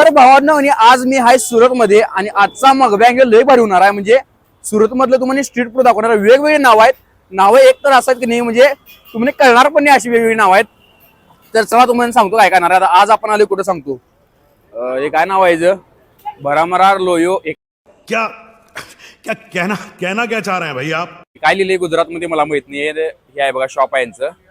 तर भावांनो आणि आज मी आहे सुरतमध्ये आणि आजचा मगबँग लय भारी होणार आहे. म्हणजे सुरत मधलं तुम्हाला स्ट्रीट फूड दाखवणार वेगवेगळी नाव आहेत. नावं एक तर असतात की नाही म्हणजे तुम्हाला कळणार पण नाही अशी वेगवेगळी नाव आहेत. तर चला तुम्हाला सांगतो काय करणार आता. आज आपण आलो कुठं सांगतो. हे काय नाव आहे भरामरार लोयो एक क्या क्या कहना कहना क्या चाह रहे हैं भाई आप? काय लिहिलंय गुजरात मध्ये मला माहित नाही. हे आहे बघा शॉप आहे यांचं.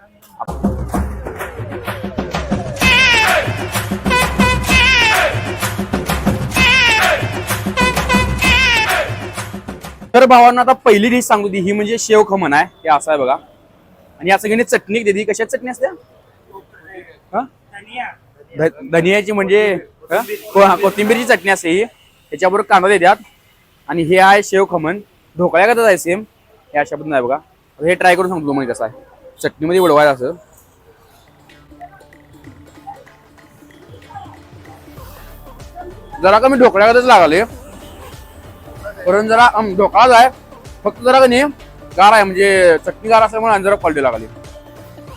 तर भावांना आता पहिली डिश सांगू ती ही म्हणजे शेव खमण आहे. हे असं आहे बघा. आणि या सगळ्यांनी चटणी देते. कशाची चटणी असते? धनियाची म्हणजे कोथिंबीरची चटणी असते ही. त्याच्याबरोबर कांदा देतात. आणि हे आहे शेव खमण. ढोकळ्या कसं आहे सेम. हे अशा पद्धतीने आहे बघा. हे ट्राय करून सांगतो तुम्हाला कसं आहे. चटणीमध्ये उडवायचं असं. जरा कमी ढोकळ्याकडेच लागले. परंतु जरा ढोकळाच आहे. फक्त जरा का नाही गार आहे. म्हणजे चटणी गार असल्यामुळे जरा क्वालिटी लागली.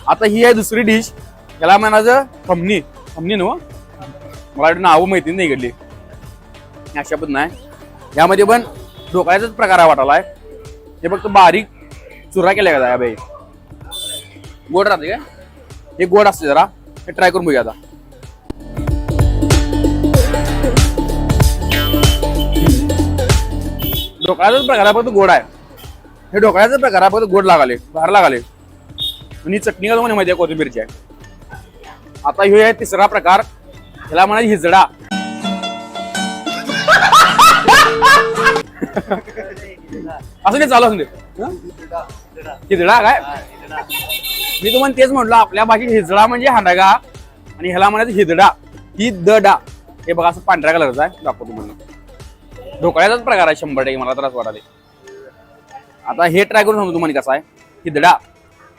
आता ही आहे दुसरी डिश. याला म्हणायचं खमणी. खमणी नव्ह मला नाव माहिती नाही इकडली. अशा पण नाही. यामध्ये पण ढोकळ्याचाच प्रकार आहे वाटायला. हे फक्त बारीक चुरा केल्या का बाई. गोड राहते काय. हे गोड असते जरा. हे ट्राय करून बघूया आता. ढोकळ्याचाच प्रकार आहे फक्त गोड आहे. हे ढोकळ्याचाच प्रकार आहे फक्त गोड लागाले बाहेर लागाले. आणि चटणी का तुम्हाला माहिती आहे कोथिंबीरची आहे. आता हे आहे तिसरा प्रकार. ह्याला म्हणा हिजडा. असं नाही चालू असं हिजडा काय. मी तुम्हाला तेच म्हटलं आपल्या भाषेत हिजडा म्हणजे हांडगा आणि ह्याला म्हणायचं हिजडा. ही दडा. हे बघा असं पांढऱ्या कलरचा आहे. दाखवतो तुम्हाला. ढोकळ्याचाच प्रकार आहे 100% मला तर असं वाटाले. आता हे ट्राय करून सांगतो तुम्हाला कसं आहे. हिजडा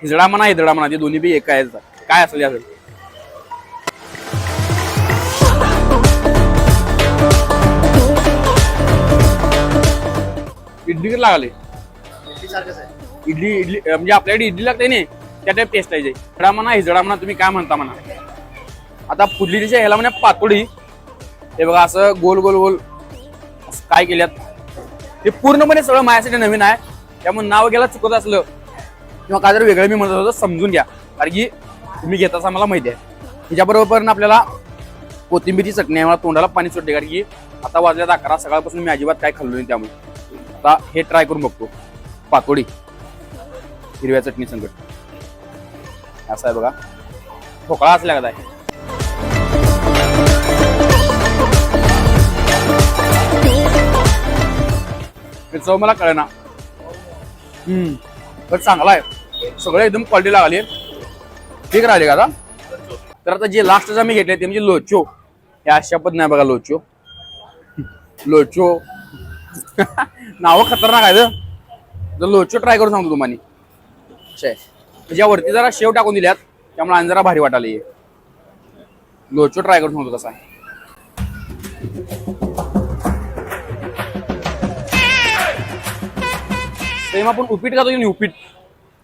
हिजडा म्हणा हिजडा म्हणा ते दोन्ही बी एक आहे. काय असेल असेल. इडली लागले. इडली इडली म्हणजे आपल्याकडे इडली लागते नाही त्या टाईप टेस्ट आहे. हिजडा म्हणा हिजडा म्हणा तुम्ही काय म्हणता म्हणा. आता पुढली डिश ह्याला म्हणा पातोडी. हे बघा असं गोल गोल गोल काय केल्यात. हे पूर्णपणे सगळं माझ्यासाठी नवीन आहे. त्यामुळे नाव घ्यायला चुकत असलं किंवा काय जर वेगळं मी म्हणत होतं समजून घ्या. कारण की तुम्ही घेता असं मला माहिती आहे. त्याच्याबरोबर पण आपल्याला कोथिंबीरची चटणी आहे. मला तोंडाला पाणी सुटते कारण की आता वाजल्यात 11 सकाळपासून मी अजिबात काय खाल्लो नाही. त्यामुळे आता हे ट्राय करून बघतो. पातोडी हिरव्या चटणी संगत असं आहे बघा. ढोकळा असल्या का आहे. चव मला कळना. पण चांगला आहे. सगळं एकदम क्वालिटी लागली. ठीक राहिले का आता. तर आता जे लास्टचा मी घेतले ते म्हणजे लोचो. हे अशा पद्धतीने बघा लोचो. लोचो नाव खतरनाक आहे. तर लोचो ट्राय करून सांगतो तुम्हाला. त्याच्यावरती जरा शेव टाकून दिल्यात त्यामुळे आणि जरा भारी वाटायला. लोचो ट्राय करून सांगतो कसा आहे. सेम आपण उपीट खातो की उपीट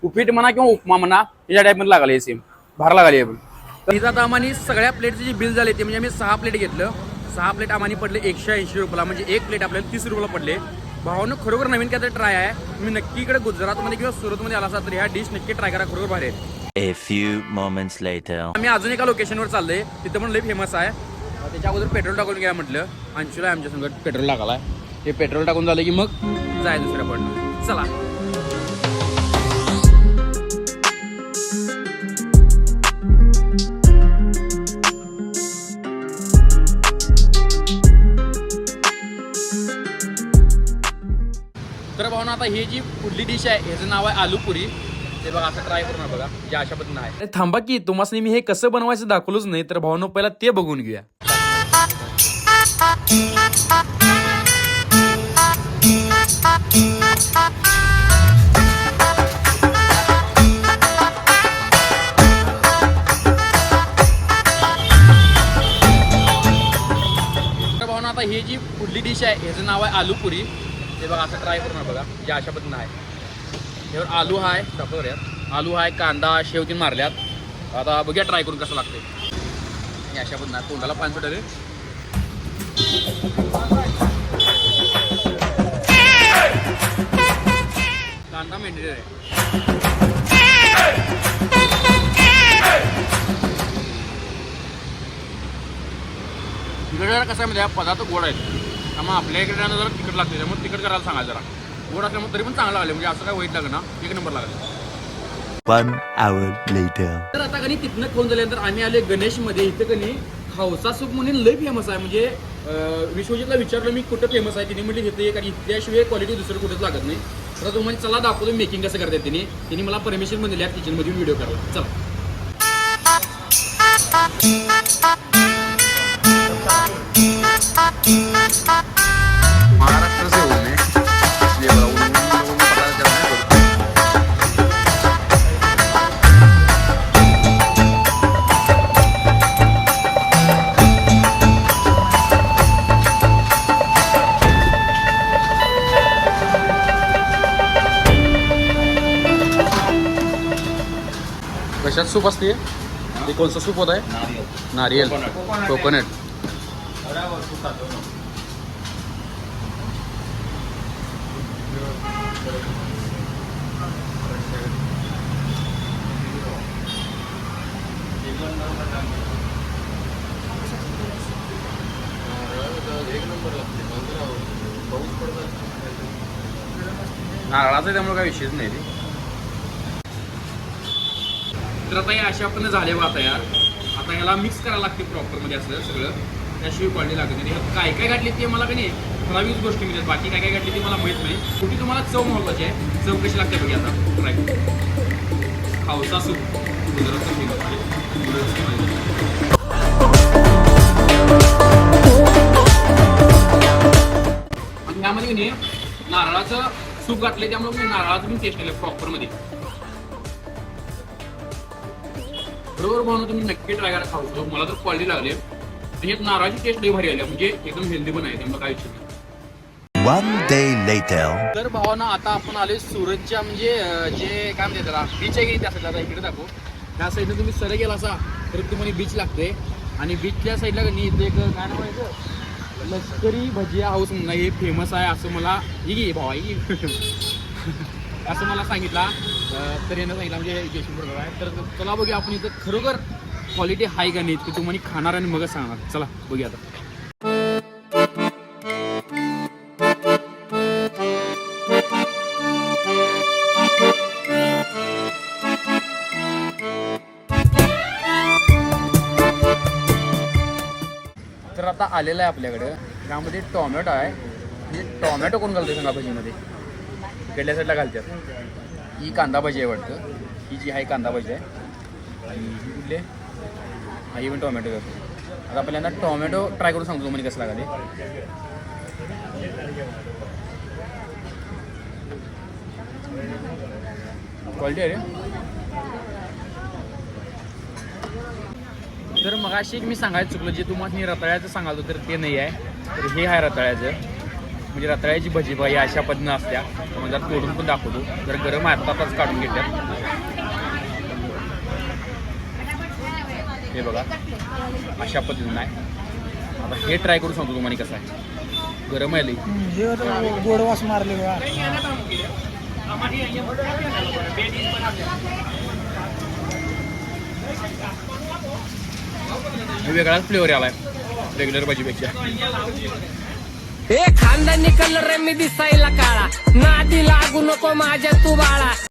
उपीट म्हणा किंवा उपमा म्हणा याच्या टाईप मध्ये लागले. सेम भार लागली. तर इथं आता आम्हाला सगळ्या प्लेटचे जे बिल झाले ते म्हणजे आम्ही 6 प्लेट घेतलं. 6 प्लेट आम्हाला पडले 180 रुपयाला. म्हणजे एक प्लेट आपल्याला 30 रुपयाला पडले. भावानं खरोखर नवीन काय तर ट्राय आहे. तुम्ही नक्की इकडे गुजरातमध्ये किंवा सुरतमध्ये आला असाल तर ह्या डिश नक्की ट्राय करा. खरोखर भारी आहे. A few moments later. आम्ही अजून एका लोकेशनवर चाललोय. तिथं पण लई फेमस आहे. त्याच्या अगोदर पेट्रोल टाकून घ्या म्हटलं. अंशुला आमच्या संगत पेट्रोल टाकायला. हे पेट्रोल टाकून झालं की मग जाय दुसऱ्या पण. चला तर भावना आता ही जी पुढली डिश आहे ह्याचं नाव आहे आलू पुरी. ते बघा असं ट्राय करून बघा. जे अशा पद्धतीने आहे. थांबा की तुम्हाला मी हे कसं बनवायचं दाखवलंच नाही. तर भावना पहिला ते बघून घेऊया. तर भावना आता ही जी पुढली डिश आहे ह्याचं नाव आहे आलू पुरी. ते बघा असं ट्राय करून बघा. जे अशा पद्धतीने आहे. त्यावर आलू आहे टाकूया. आलू आहे कांदा शेव तीन मारल्यात. आता बघूया ट्राय करून कसं लागते. अशा पद्धतीने तोंडाला पाणी सुटले. कांदा मेंढरे आहे. तिकडे जरा कसं आहे म्हणजे पदार्थ गोड आहेत त्यामुळे आपल्या इकडे जरा तिखट लागते त्यामुळे तिखट करायला सांगा जरा गोड असल्यामुळे तरी पण चांगलं लागले म्हणजे असं काय वाईट लागलं ना एक नंबर लागलं. 1 hour later. तर आता कधी तिथनं फोन झाल्यानंतर आम्ही आले गणेशमध्ये इथं कधी खावसा सूप म्हणून लय फेमस आहे म्हणजे विश्वजितला विचारलं मी कुठं फेमस आहे तिने म्हटली तिथे एक आणि इथल्याशिवाय क्वालिटी दुसरं कुठंच लागत नाही तर तुम्हाला चला दाखवतो मेकिंग कसं करतात तिने मला परमिशन पण दिली आहे किचनमध्ये व्हिडिओ करायला चला. महाराष्ट्र से कशात सूप असते ते कोणतं सूप होत आहे नारियल कोकोनट. नारळाचं त्यामुळे काही विषयच नाही रे. तर आता हे अशा आपण झाले बा तयार आता ह्याला मिक्स करायला लागते प्रॉपरमध्ये असं सगळं त्याशिवाय क्वालिटी लागत नाही. काय काय घातली ते मला का नाही ठराविक गोष्टी मिळतात बाकी काय काय घातली ते मला माहीत नाही. कुठे तुम्हाला चव महत्वाची आहे चव कशी लागते बघा आता ट्राय खावसा सूप आणि ह्यामध्ये नाही नारळाचं सूप घातले त्यामुळे मी नारळाचं पण टेस्ट आलं प्रॉपरमध्ये. बरोबर भावना तुम्ही नक्की ट्राय करा खाऊ मला तर क्वालिटी लागली आणि यात नारळाची टेस्ट लई भारी आली म्हणजे एकदम हेल्दी पण आहे त्यामुळे काय विषय नाही. 1 day later. तर भावाना आता आपण आले सुरतच्या म्हणजे जे काय म्हणते त्याला बीच आहे की त्या साईडला इकडे दाखवू त्या साईडनं तुम्ही सरळ गेला असा तर तुम्हाला बीच लागते आणि बीचच्या साईडला नाही इथे एक काय नाव आहे लष्करी भजिया हाऊस म्हणून हे फेमस आहे असं मला ही भावा असं मला सांगितला तर यानं सांगितलं म्हणजे जयसिंग बरोबर आहे. तर चला बघूया आपण इथं खरोखर क्वालिटी हाय का नाही ते तुम्हाला खाणार आणि मगच सांगणार. चला बघूया आता. तर आता आलेलं आहे आपल्याकडं त्यामध्ये टॉमॅटो आहे म्हणजे टॉमॅटो कोण घालतो सांगा भजीमध्ये इकडल्या साईडला घालतात. ही कांदा भाजी आहे वाटतं ही जी आहे कांदा भाजी आहे आणि ही कुठले ही पण टॉमॅटो करतो. आता आपल्याला टॉमॅटो ट्राय करून सांगतो म्हणजे कसं लागले. क्वालिटी आहे रे. तर मगाशी एक मी सांगायचं चुकलं जे तुम्हाला मी रताळ्याचं सांगालो तर ते नाही आहे तर हे आहे रताळ्याचं म्हणजे रताळ्याची भजी बघा या अशा पद्धतीनं असत्या मग जर तोडून पण दाखवतो जर गरम आहे आत्ताच काढून घेतात हे बघा अशा पद्धतीनं आहे. आता हे ट्राय करून सांगतो तुम्हाला कसं आहे गरम आहे लई गोडवास मारले वेगळाच फ्लेवर आलाय रेग्युलर भाजीपेक्षा. हे खानदानी कलर मी दिसायला काळा नादी लागू नको माझ्या तू बाळा.